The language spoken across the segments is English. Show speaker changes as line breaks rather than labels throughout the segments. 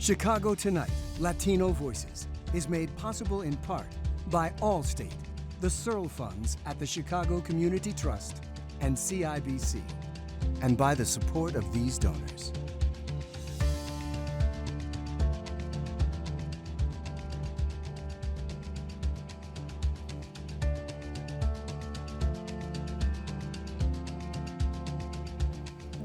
Chicago Tonight, Latino Voices is made possible in part by Allstate, the Searle Funds at the Chicago Community Trust, and CIBC, and by the support of these donors.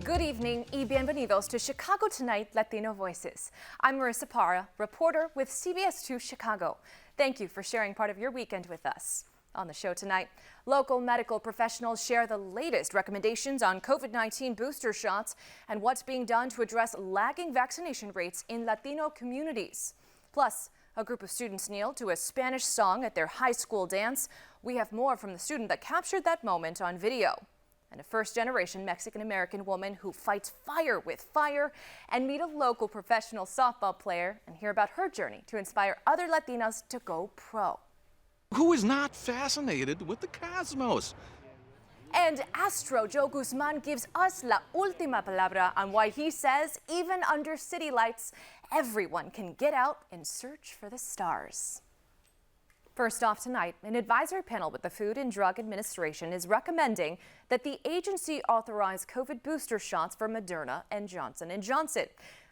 Good evening y bienvenidos to Chicago Tonight Latino Voices. I'm Marissa Parra, reporter with CBS 2 Chicago. Thank you for sharing part of your weekend with us. On the show tonight, local medical professionals share the latest recommendations on COVID-19 booster shots and what's being done to address lagging vaccination rates in Latino communities. Plus, a group of students kneel to a Spanish song at their high school dance. We have more from the student that captured that moment on video. And a first-generation Mexican-American woman who fights fire with fire, and meet a local professional softball player and hear about her journey to inspire other Latinas to go pro.
Who is not fascinated with the cosmos?
And Astro Joe Guzman gives us la última palabra on why he says even under city lights, everyone can get out and search for the stars. First off tonight, an advisory panel with the Food and Drug Administration is recommending that the agency authorize COVID booster shots for Moderna and Johnson & Johnson.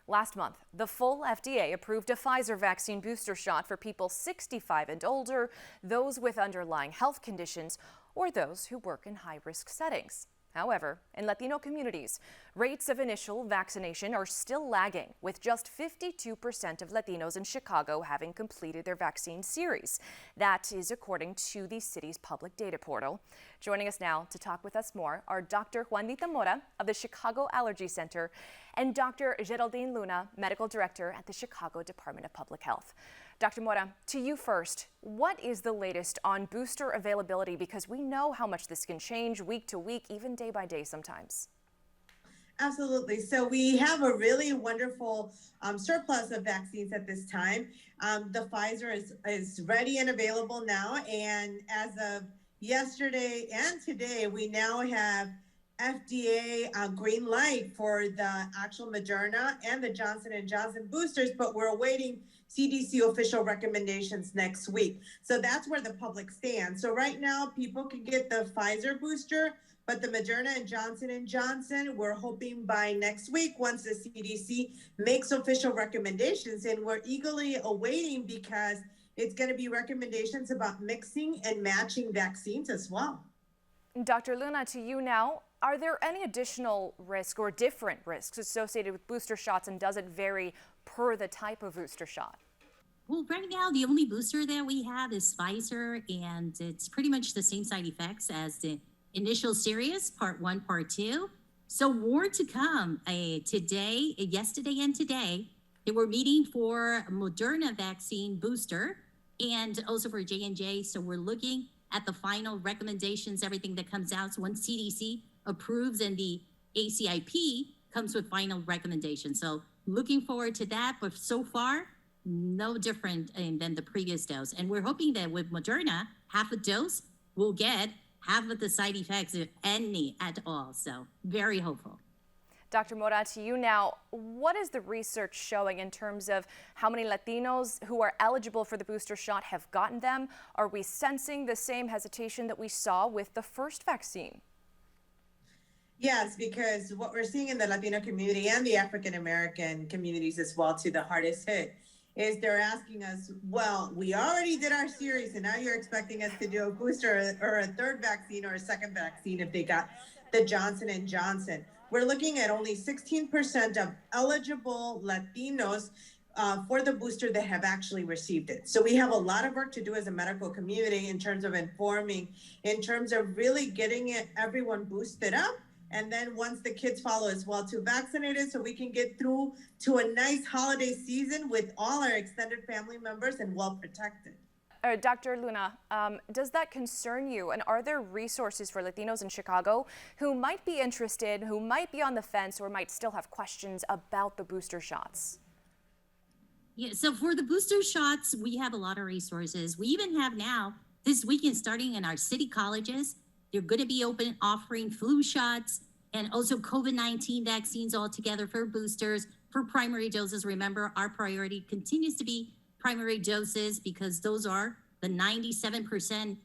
Last month, the full FDA approved a Pfizer vaccine booster shot for people 65 and older, those with underlying health conditions, or those who work in high-risk settings. However, in Latino communities, rates of initial vaccination are still lagging, with just 52% of Latinos in Chicago having completed their vaccine series. That is according to the city's public data portal. Joining us now to talk with us more are Dr. Juanita Mora of the Chicago Allergy Center and Dr. Geraldine Luna, Medical Director at the Chicago Department of Public Health. Dr. Mora, to you first, what is the latest on booster availability? Because we know how much this can change week to week, even day by day sometimes.
Absolutely. So we have a really wonderful surplus of vaccines at this time. The Pfizer is ready and available now. And as of yesterday and today, we now have FDA green light for the actual Moderna and the Johnson & Johnson boosters, but we're awaiting CDC official recommendations next week. So that's where the public stands. So right now, people can get the Pfizer booster, but the Moderna and Johnson & Johnson, we're hoping by next week, once the CDC makes official recommendations, and we're eagerly awaiting because it's going to be recommendations about mixing and matching vaccines as well.
Dr. Luna, to you now. Are there any additional risks or different risks associated with booster shots, and does it vary per the type of booster shot?
Well, right now, the only booster that we have is Pfizer, and it's pretty much the same side effects as the initial series, part 1, part 2. So more to come yesterday and today. They were meeting for Moderna vaccine booster and also for J&J. So we're looking at the final recommendations, everything that comes out. So once CDC approves and the ACIP comes with final recommendations. So looking forward to that, but so far, no different than the previous dose. And we're hoping that with Moderna, half a dose, we'll get half of the side effects, if any at all. So very hopeful.
Dr. Mora, to you now. What is the research showing in terms of how many Latinos who are eligible for the booster shot have gotten them? Are we sensing the same hesitation that we saw with the first vaccine?
Yes, because what we're seeing in the Latino community and the African American communities as well, to the hardest hit, is they're asking us, well, we already did our series, and now you're expecting us to do a booster or a third vaccine or a second vaccine if they got the Johnson & Johnson. We're looking at only 16% of eligible Latinos for the booster that have actually received it. So we have a lot of work to do as a medical community in terms of informing, in terms of really getting everyone boosted up. And then once the kids follow as well to vaccinated, so we can get through to a nice holiday season with all our extended family members and well protected.
Dr. Luna, does that concern you? And are there resources for Latinos in Chicago who might be interested, who might be on the fence, or might still have questions about the booster shots?
Yeah, so for the booster shots, we have a lot of resources. We even have now, this weekend, starting in our city colleges, they're going to be offering flu shots and also COVID-19 vaccines altogether for boosters, for primary doses. Remember, our priority continues to be primary doses because those are the 97%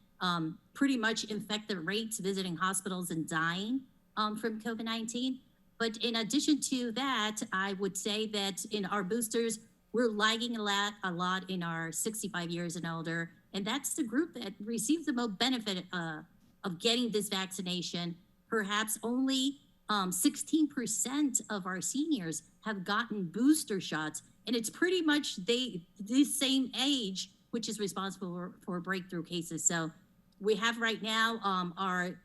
pretty much infected rates visiting hospitals and dying from COVID-19. But in addition to that, I would say that in our boosters, we're lagging a lot in our 65 years and older. And that's the group that receives the most benefit of getting this vaccination. Perhaps only 16% of our seniors have gotten booster shots. And it's pretty much the same age, which is responsible for breakthrough cases. So we have right now our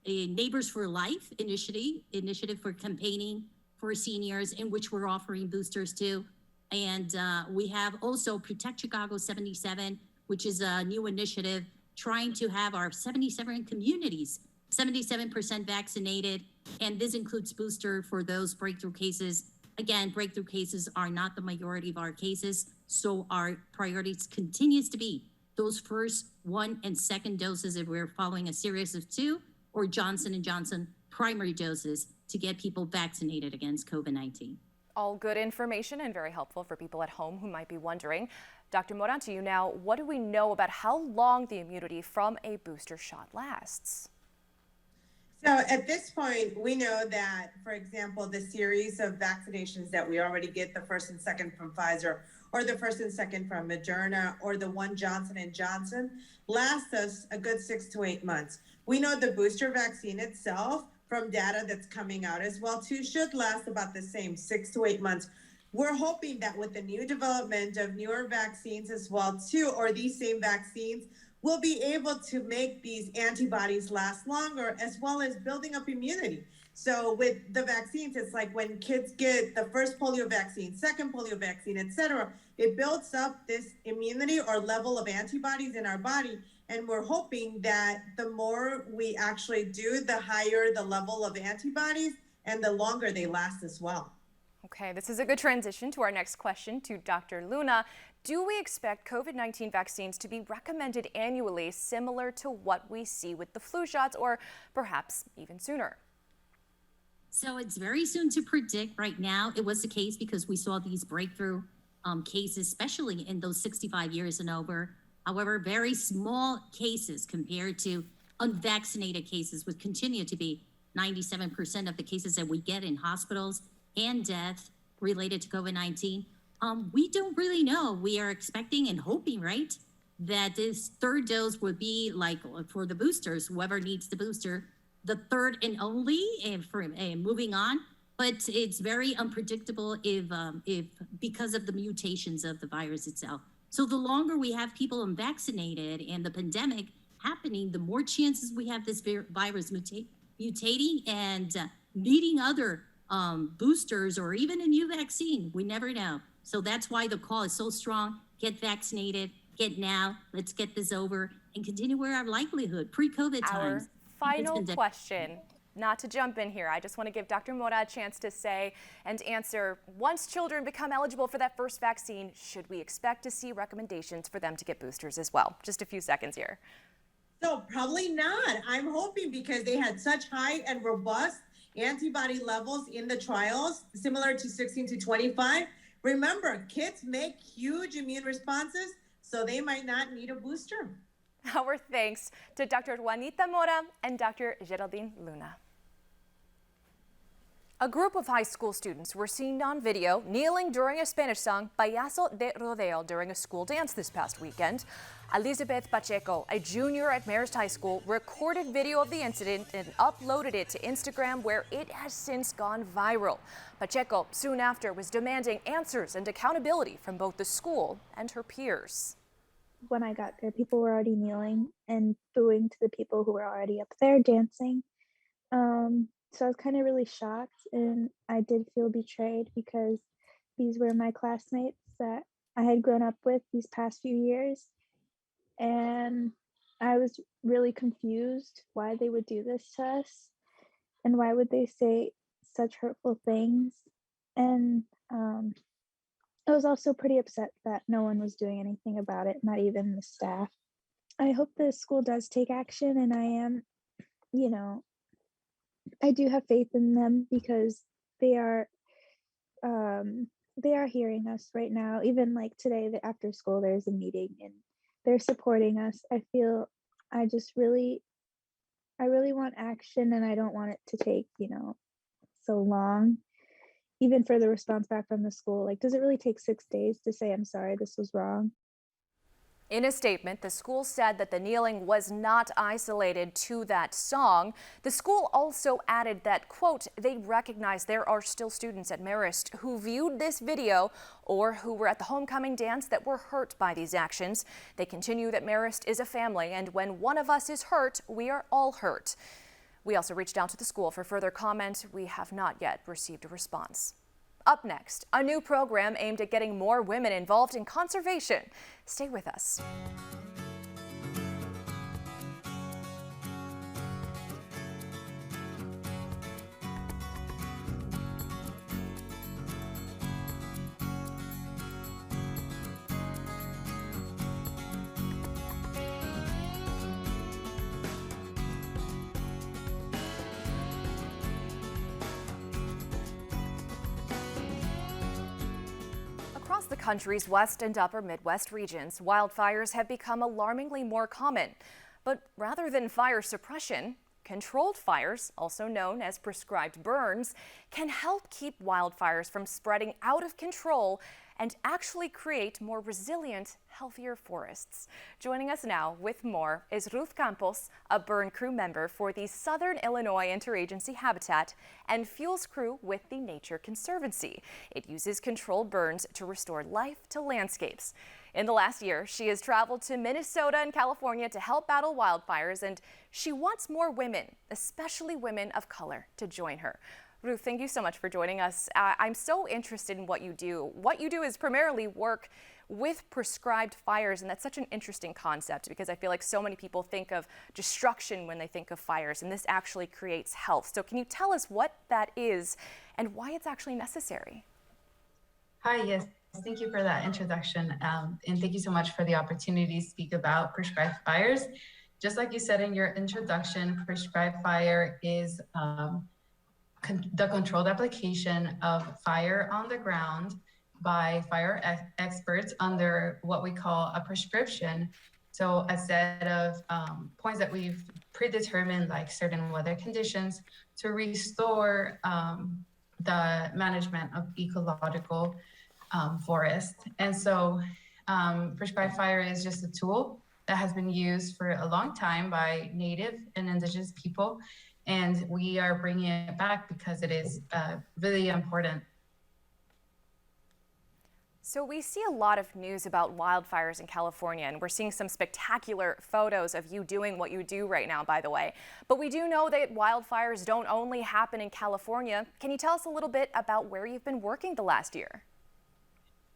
Neighbors for Life initiative for campaigning for seniors, in which we're offering boosters to. And we have also Protect Chicago 77, which is a new initiative trying to have our 77 communities 77% vaccinated. And this includes booster for those breakthrough cases. Again, breakthrough cases are not the majority of our cases. So our priorities continues to be those first 1 and 2nd doses if we're following a series of 2, or Johnson & Johnson primary doses to get people vaccinated against COVID-19.
All good information and very helpful for people at home who might be wondering. Dr. Mora, to you now, what do we know about how long the immunity from a booster shot lasts?
So at this point, we know that, for example, the series of vaccinations that we already get, the first and second from Pfizer, or the first and second from Moderna, or the one Johnson & Johnson, lasts us a good 6 to 8 months. We know the booster vaccine itself, from data that's coming out as well too, should last about the same 6 to 8 months. We're hoping that with the new development of newer vaccines as well too, or these same vaccines, we'll be able to make these antibodies last longer, as well as building up immunity. So with the vaccines, it's like when kids get the first polio vaccine, second polio vaccine, etc., it builds up this immunity or level of antibodies in our body. And we're hoping that the more we actually do, the higher the level of antibodies and the longer they last as well.
Okay, this is a good transition to our next question to Dr. Luna. Do we expect COVID-19 vaccines to be recommended annually, similar to what we see with the flu shots, or perhaps even sooner?
So it's very soon to predict. Right now, it was the case because we saw these breakthrough cases, especially in those 65 years and over. However, very small cases compared to unvaccinated cases would continue to be 97% of the cases that we get in hospitals and death related to COVID-19. We don't really know. We are expecting and hoping, right, that this third dose would be like for the boosters, whoever needs the booster, the third and only, and for moving on. But it's very unpredictable if because of the mutations of the virus itself. So the longer we have people unvaccinated and the pandemic happening, the more chances we have this virus mutating and needing other boosters or even a new vaccine. We never know. So that's why the call is so strong. Get vaccinated, get now, let's get this over and continue our livelihood pre-COVID times.
Our final question, not to jump in here, I just want to give Dr. Mora a chance to say and answer, once children become eligible for that first vaccine, should we expect to see recommendations for them to get boosters as well? Just a few seconds here.
So probably not. I'm hoping because they had such high and robust antibody levels in the trials, similar to 16 to 25. Remember, kids make huge immune responses, so they might not need a booster.
Our thanks to Dr. Juanita Mora and Dr. Geraldine Luna. A group of high school students were seen on video kneeling during a Spanish song, Payaso de Rodeo, during a school dance this past weekend. Elizabeth Pacheco, a junior at Marist High School, recorded video of the incident and uploaded it to Instagram, where it has since gone viral. Pacheco, soon after, was demanding answers and accountability from both the school and her peers.
When I got there, people were already kneeling and booing to the people who were already up there dancing. So I was kind of really shocked, and I did feel betrayed because these were my classmates that I had grown up with these past few years. And I was really confused why they would do this to us and why would they say such hurtful things. And I was also pretty upset that no one was doing anything about it, not even the staff. I hope the school does take action, and I am, I do have faith in them because they are um they are hearing us right now. Even like today, after school, there's a meeting and they're supporting us. I feel I just really I really want action, and I don't want it to take, so long. Even for the response back from the school, like, does it really take 6 days to say, I'm sorry, this was wrong?
In a statement, the school said that the kneeling was not isolated to that song. The school also added that, quote, they recognize there are still students at Marist who viewed this video or who were at the homecoming dance that were hurt by these actions. They continue that Marist is a family, and when one of us is hurt, we are all hurt. We also reached out to the school for further comment. We have not yet received a response. Up next, a new program aimed at getting more women involved in conservation. Stay with us. Across the country's west and upper Midwest regions, wildfires have become alarmingly more common. But rather than fire suppression, controlled fires, also known as prescribed burns, can help keep wildfires from spreading out of control and actually create more resilient, healthier forests. Joining us now with more is Ruth Campos, a burn crew member for the Southern Illinois Interagency Habitat and fuels crew with the Nature Conservancy. It uses controlled burns to restore life to landscapes. In the last year, she has traveled to Minnesota and California to help battle wildfires, and she wants more women, especially women of color, to join her. Ruth, thank you so much for joining us. I'm so interested in what you do. What you do is primarily work with prescribed fires, and that's such an interesting concept because I feel like so many people think of destruction when they think of fires, and this actually creates health. So can you tell us what that is and why it's actually necessary?
Hi, yes, thank you for that introduction, and thank you so much for the opportunity to speak about prescribed fires. Just like you said in your introduction, prescribed fire is the controlled application of fire on the ground by fire experts under what we call a prescription. So a set of points that we've predetermined, like certain weather conditions, to restore the management of ecological forest. And so prescribed fire is just a tool that has been used for a long time by Native and Indigenous people. And we are bringing it back because it is really important.
So we see a lot of news about wildfires in California, and we're seeing some spectacular photos of you doing what you do right now, by the way. But we do know that wildfires don't only happen in California. Can you tell us a little bit about where you've been working the last year?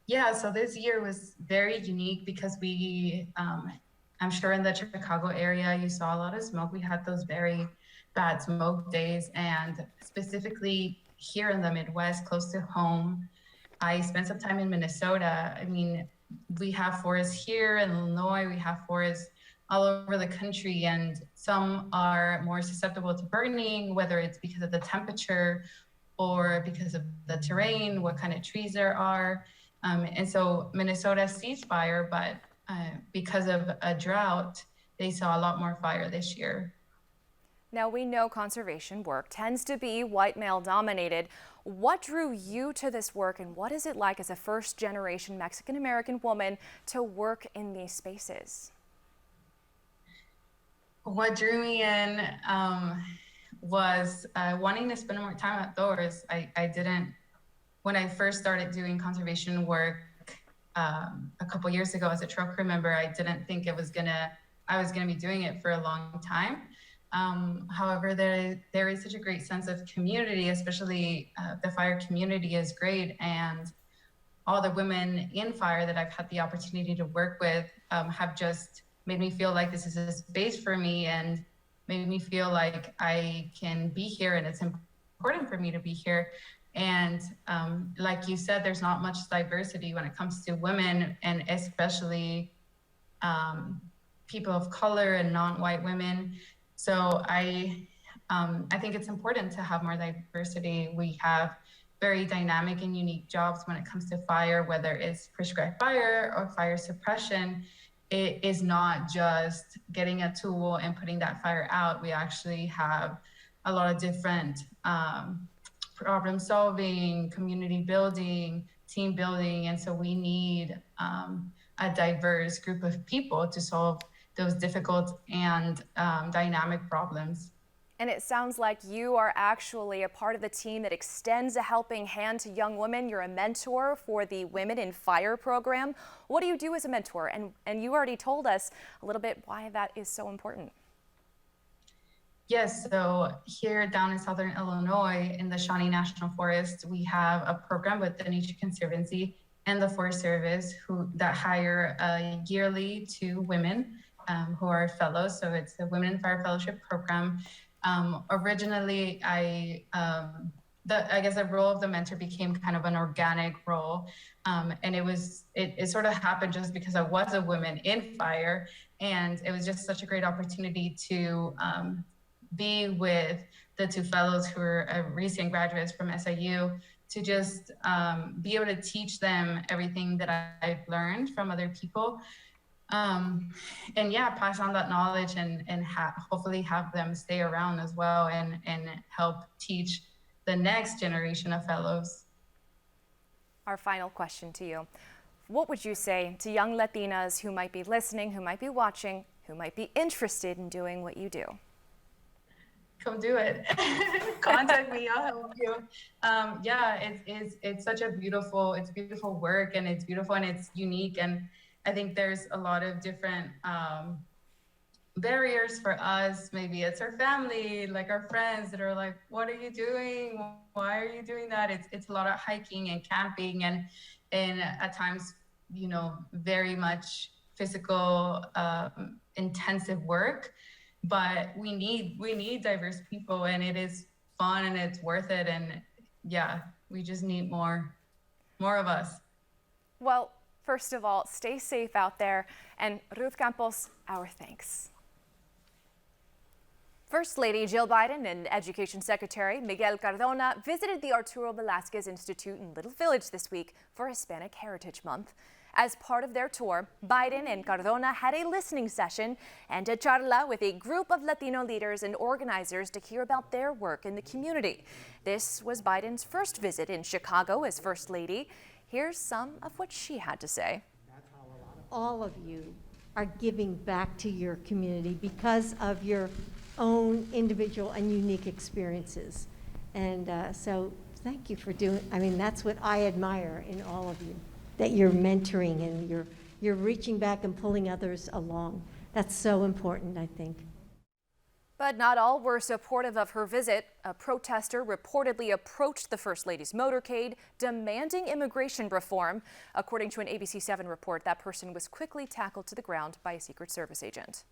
Yeah, so this year was very unique because we, I'm sure in the Chicago area, you saw a lot of smoke. We had those very bad smoke days, and specifically here in the Midwest, close to home, I spent some time in Minnesota. I mean, we have forests here in Illinois, we have forests all over the country, and some are more susceptible to burning, whether it's because of the temperature or because of the terrain, what kind of trees there are. And so Minnesota sees fire, but because of a drought, they saw a lot more fire this year.
Now, we know conservation work tends to be white male dominated. What drew you to this work, and what is it like as a first-generation Mexican-American woman to work in these spaces?
What drew me in was wanting to spend more time outdoors. I didn't, when I first started doing conservation work a couple years ago as a trail crew member, I didn't think I was gonna be doing it for a long time. However, there is such a great sense of community, especially the fire community is great. And all the women in fire that I've had the opportunity to work with have just made me feel like this is a space for me and made me feel like I can be here and it's important for me to be here. And like you said, there's not much diversity when it comes to women, and especially people of color and non-white women. So I I think it's important to have more diversity. We have very dynamic and unique jobs when it comes to fire, whether it's prescribed fire or fire suppression. It is not just getting a tool and putting that fire out. We actually have a lot of different problem solving, community building, team building. And so we need a diverse group of people to solve those difficult and dynamic problems.
And it sounds like you are actually a part of the team that extends a helping hand to young women. You're a mentor for the Women in Fire program. What do you do as a mentor? And you already told us a little bit why that is so important.
Yes, so here down in Southern Illinois in the Shawnee National Forest, we have a program with the Nature Conservancy and the Forest Service that hire yearly 2 women who are fellows. So it's the Women in Fire Fellowship program. Originally, I guess the role of the mentor became kind of an organic role. And it sort of happened just because I was a woman in fire. And it was just such a great opportunity to be with the 2 fellows who are recent graduates from SIU, to just be able to teach them everything that I've learned from other people. And yeah, pass on that knowledge and hopefully have them stay around as well and help teach the next generation of fellows.
Our final question to you. What would you say to young Latinas who might be listening, who might be watching, who might be interested in doing what you do?
Come do it. Contact me, I'll help you. Yeah, it's such a beautiful work, and it's beautiful and it's unique. And I think there's a lot of different barriers for us. Maybe it's our family, like our friends that are like, what are you doing? Why are you doing that? It's a lot of hiking and camping and at times, very much physical, intensive work. But we need diverse people, and it is fun and it's worth it. And yeah, we just need more of us.
Well, first of all, stay safe out there. And Ruth Campos, our thanks. First Lady Jill Biden and Education Secretary Miguel Cardona visited the Arturo Velázquez Institute in Little Village this week for Hispanic Heritage Month. As part of their tour, Biden and Cardona had a listening session and a charla with a group of Latino leaders and organizers to hear about their work in the community. This was Biden's first visit in Chicago as First Lady. Here's some of what she had to say.
All of you are giving back to your community because of your own individual and unique experiences. And so thank you for doing, that's what I admire in all of you, that you're mentoring and you're reaching back and pulling others along. That's so important, I think.
But not all were supportive of her visit. A protester reportedly approached the First Lady's motorcade, demanding immigration reform. According to an ABC 7 report, that person was quickly tackled to the ground by a Secret Service agent.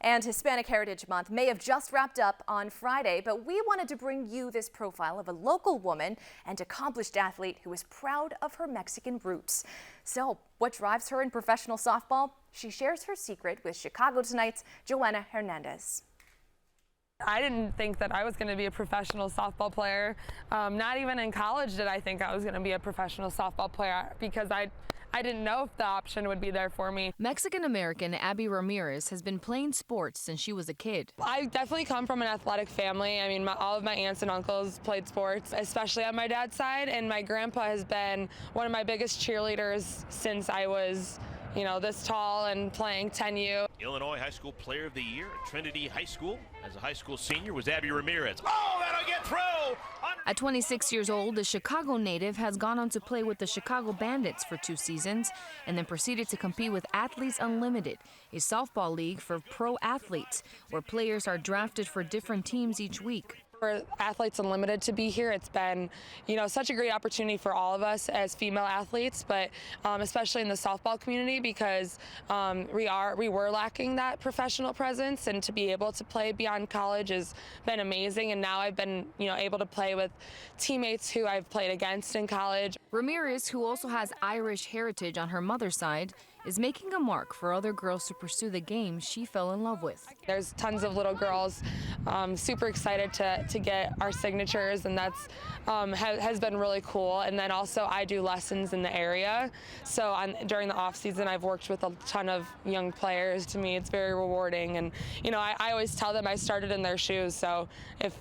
And Hispanic Heritage Month may have just wrapped up on Friday, but we wanted to bring you this profile of a local woman and accomplished athlete who is proud of her Mexican roots. So, what drives her in professional softball? She shares her secret with Chicago Tonight's Joanna Hernandez.
I didn't think that I was going to be a professional softball player. Not even in college did I think I was going to be a professional softball player, because I didn't know if the option would be there for me.
Mexican-American Abby Ramirez has been playing sports since she was a kid.
I definitely come from an athletic family. All of my aunts and uncles played sports, especially on my dad's side, and my grandpa has been one of my biggest cheerleaders since I was this tall and playing 10U.
Illinois High School Player of the Year at Trinity High School as a high school senior was Abby Ramirez. Oh, that'll get through!
At 26 years old, the Chicago native has gone on to play with the Chicago Bandits for 2 seasons and then proceeded to compete with Athletes Unlimited, a softball league for pro athletes where players are drafted for different teams each week.
For Athletes Unlimited to be here, it's been, such a great opportunity for all of us as female athletes, but especially in the softball community, because we were lacking that professional presence, and to be able to play beyond college has been amazing. And now I've been, able to play with teammates who I've played against in college.
Ramirez, who also has Irish heritage on her mother's side, is making a mark for other girls to pursue the game she fell in love with.
There's tons of little girls super excited to get our signatures, and that's has been really cool. And then also I do lessons in the area, so during the off season I've worked with a ton of young players. To me, it's very rewarding, and I always tell them I started in their shoes, so if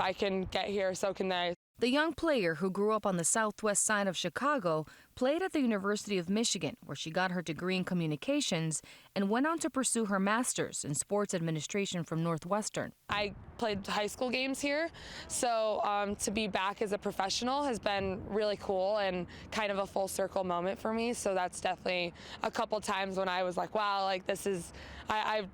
I can get here, so can they.
The young player, who grew up on the southwest side of Chicago, played at the University of Michigan, where she got her degree in communications and went on to pursue her master's in sports administration from Northwestern.
I played high school games here, so to be back as a professional has been really cool and kind of a full circle moment for me. So that's definitely a couple times when I was like, wow, like this is, I've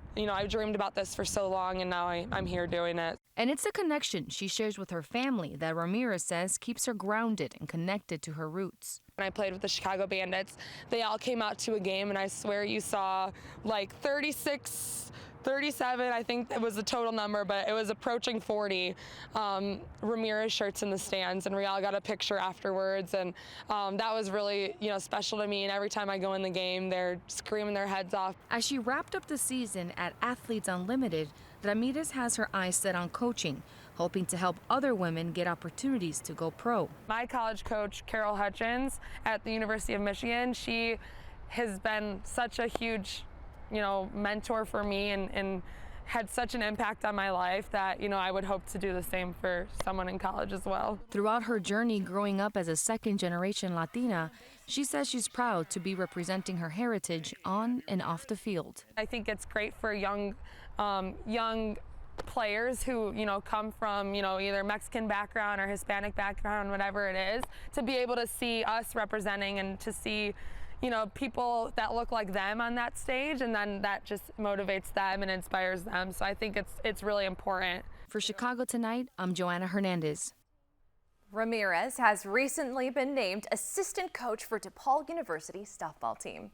dreamed about this for so long, and now I'm here doing it.
And it's a connection she shares with her family that Ramirez says keeps her grounded and connected to her roots.
When I played with the Chicago Bandits, they all came out to a game, and I swear you saw like 36, 37, I think it was the total number, but it was approaching 40 Ramirez shirts in the stands, and we all got a picture afterwards, and that was really special to me. And every time I go in the game, they're screaming their heads off.
As she wrapped up the season at Athletes Unlimited, Ramirez has her eyes set on coaching, hoping to help other women get opportunities to go pro.
My college coach, Carol Hutchins, at the University of Michigan, she has been such a huge mentor for me, and had such an impact on my life that I would hope to do the same for someone in college as well.
Throughout her journey growing up as a second-generation Latina, she says she's proud to be representing her heritage on and off the field.
I think it's great for young players who come from either Mexican background or Hispanic background, whatever it is, to be able to see us representing and to see people that look like them on that stage, and then that just motivates them and inspires them. So I think it's really important.
For Chicago Tonight, I'm Joanna Hernandez.
Ramirez has recently been named assistant coach for DePaul University's softball team.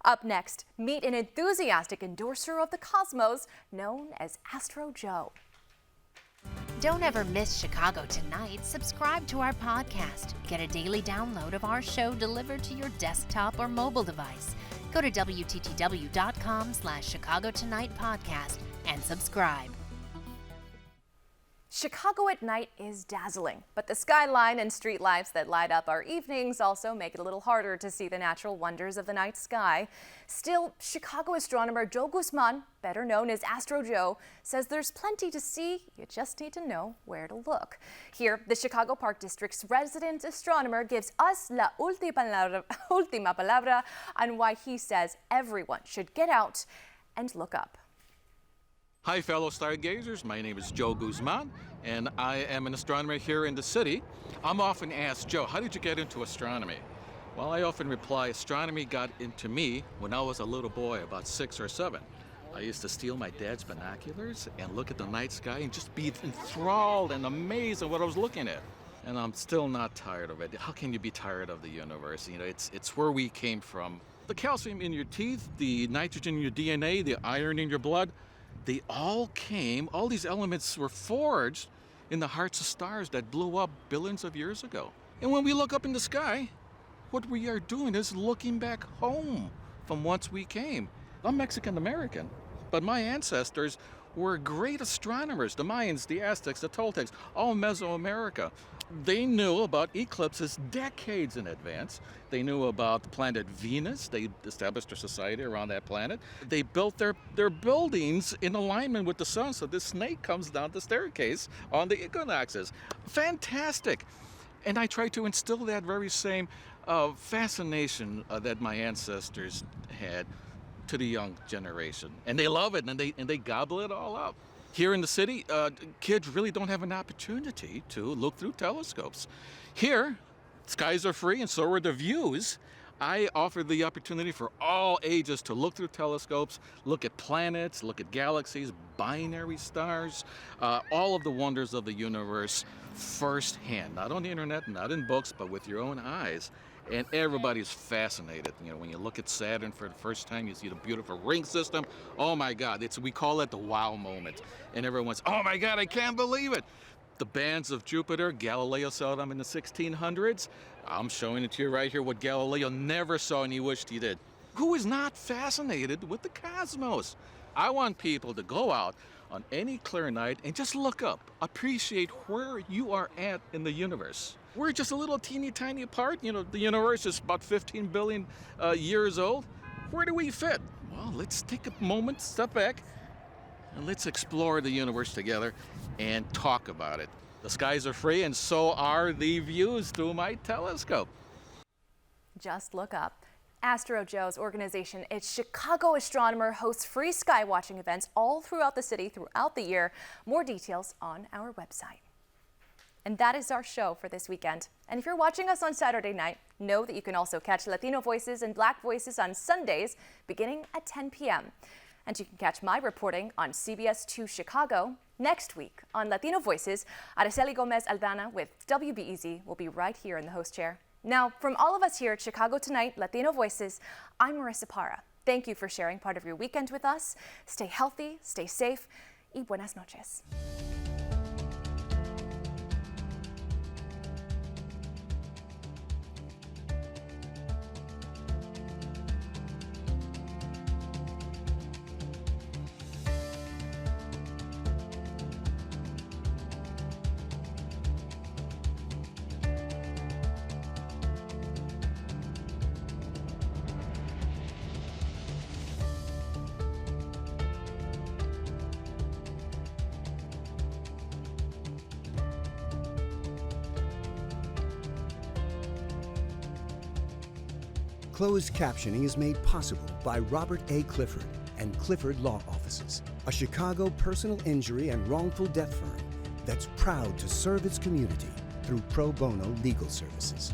Up next, meet an enthusiastic endorser of the Cosmos known as Astro Joe.
Don't ever miss Chicago Tonight. Subscribe to our podcast. Get a daily download of our show delivered to your desktop or mobile device. Go to WTTW.com/Chicago Tonight podcast and subscribe.
Chicago at night is dazzling, but the skyline and street lights that light up our evenings also make it a little harder to see the natural wonders of the night sky. Still, Chicago astronomer Joe Guzman, better known as Astro Joe, says there's plenty to see, you just need to know where to look. Here, the Chicago Park District's resident astronomer gives us la última palabra on why he says everyone should get out and look up.
Hi, fellow stargazers. My name is Joe Guzman, and I am an astronomer here in the city. I'm often asked, Joe, how did you get into astronomy? Well, I often reply, astronomy got into me when I was a little boy, about 6 or 7. I used to steal my dad's binoculars and look at the night sky and just be enthralled and amazed at what I was looking at. And I'm still not tired of it. How can you be tired of the universe? It's where we came from. The calcium in your teeth, the nitrogen in your DNA, the iron in your blood, all these elements were forged in the hearts of stars that blew up billions of years ago. And when we look up in the sky, what we are doing is looking back home from whence we came. I'm Mexican American, but my ancestors were great astronomers. The Mayans, the Aztecs, the Toltecs, all Mesoamerica. They knew about eclipses decades in advance. They knew about the planet Venus. They established their society around that planet. They built their buildings in alignment with the sun, so this snake comes down the staircase on the equinoxes. Fantastic. And I try to instill that very same fascination that my ancestors had to the young generation. And they love it, and they gobble it all up. Here in the city, kids really don't have an opportunity to look through telescopes. Here, skies are free and so are the views. I offer the opportunity for all ages to look through telescopes, look at planets, look at galaxies, binary stars, all of the wonders of the universe firsthand, not on the internet, not in books, but with your own eyes. And everybody's fascinated. When you look at Saturn for the first time, you see the beautiful ring system. Oh my God, we call it the wow moment. And everyone's, oh my God, I can't believe it. The bands of Jupiter, Galileo saw them in the 1600s. I'm showing it to you right here, what Galileo never saw and he wished he did. Who is not fascinated with the cosmos? I want people to go out on any clear night and just look up, appreciate where you are at in the universe. We're just a little teeny tiny part. You know, the universe is about 15 billion years old. Where do we fit? Well, let's take a moment, step back, and let's explore the universe together and talk about it. The skies are free, and so are the views through my telescope.
Just look up. Astro Joe's organization, its Chicago astronomer, hosts free sky watching events all throughout the city throughout the year. More details on our website. And that is our show for this weekend. And if you're watching us on Saturday night, know that you can also catch Latino Voices and Black Voices on Sundays beginning at 10 p.m. And you can catch my reporting on CBS 2 Chicago. Next week on Latino Voices, Araceli Gomez Aldana with WBEZ will be right here in the host chair. Now, from all of us here at Chicago Tonight, Latino Voices, I'm Marissa Parra. Thank you for sharing part of your weekend with us. Stay healthy, stay safe, y buenas noches.
Closed captioning is made possible by Robert A. Clifford and Clifford Law Offices, a Chicago personal injury and wrongful death firm that's proud to serve its community through pro bono legal services.